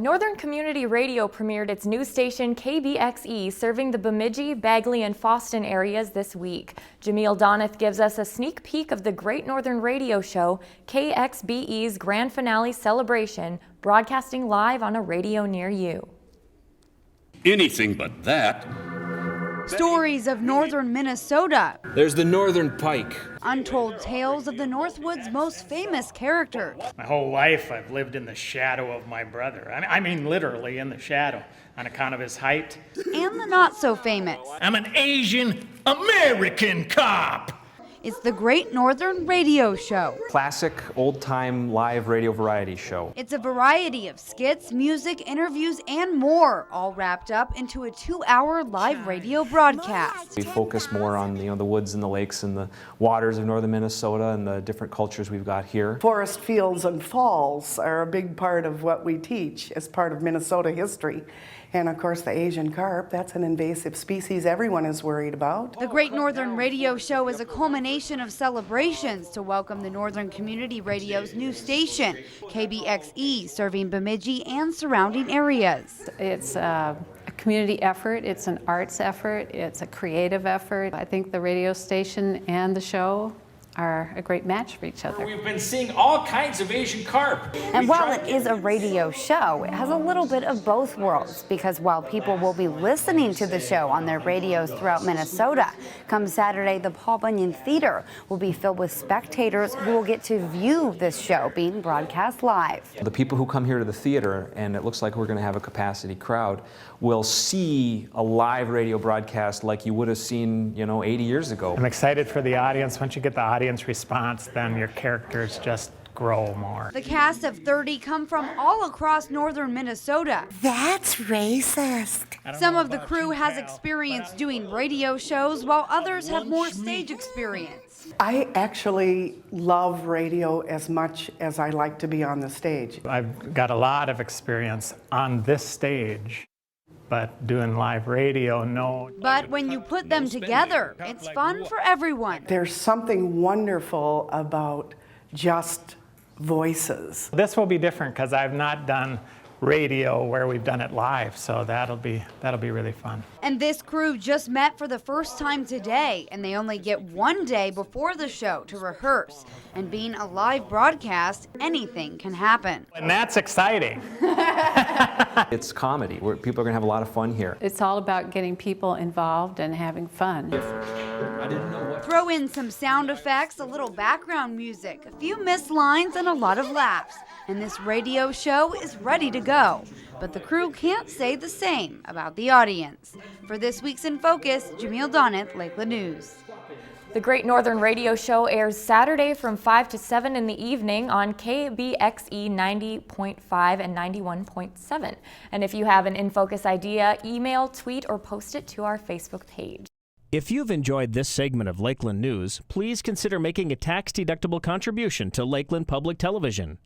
Northern Community Radio premiered its new station KBXE, serving the Bemidji, Bagley, and Foston areas this week. Jamil Donith gives us a sneak peek of the Great Northern Radio Show, KXBE's grand finale celebration, broadcasting live on a radio near you. Anything but that. Stories of northern Minnesota. There's the Northern Pike. Untold tales of the Northwoods' most famous characters. My whole life I've lived in the shadow of my brother. I mean literally in the shadow, on account of his height. And the not so famous. I'm an Asian American cop. It's the Great Northern Radio Show. Classic, old-time live radio variety show. It's a variety of skits, music, interviews, and more, all wrapped up into a 2-hour live radio broadcast. We focus more on the woods and the lakes and the waters of northern Minnesota and the different cultures we've got here. Forest, fields, and falls are a big part of what we teach as part of Minnesota history. And of course the Asian carp, that's an invasive species everyone is worried about. The Great Northern Radio Show is a culmination of celebrations to welcome the Northern Community Radio's new station, KBXE, serving Bemidji and surrounding areas. It's a community effort, it's an arts effort, it's a creative effort. I think the radio station and the show are a great match for each other. We've been seeing all kinds of Asian carp. And while it is a radio show, it has a little bit of both worlds, because while people will be listening to the show on their radios throughout Minnesota, come Saturday, the Paul Bunyan Theater will be filled with spectators who will get to view this show being broadcast live. The people who come here to the theater, and it looks like we're going to have a capacity crowd, will see a live radio broadcast like you would have seen, 80 years ago. I'm excited for the audience. Once you get the audience response, then your characters just grow more. The cast of 30 come from all across northern Minnesota. That's racist. Some of the crew has experience doing radio shows, while others have more stage experience. I actually love radio as much as I like to be on the stage. I've got a lot of experience on this stage, but doing live radio, no. But when you put them together, it's fun for everyone. There's something wonderful about just voices. This will be different because I've not done radio where we've done it live, so that'll be really fun. And this crew just met for the first time today, and they only get one day before the show to rehearse. And being a live broadcast, anything can happen. And that's exciting. It's comedy, where people are going to have a lot of fun here. It's all about getting people involved and having fun. Throw in some sound effects, a little background music, a few missed lines, and a lot of laughs. And this radio show is ready to go. But the crew can't say the same about the audience. For this week's In Focus, Jamil Donith, Lakeland News. The Great Northern Radio Show airs Saturday from 5 to 7 in the evening on KBXE 90.5 and 91.7. And if you have an In Focus idea, email, tweet, or post it to our Facebook page. If you've enjoyed this segment of Lakeland News, please consider making a tax-deductible contribution to Lakeland Public Television.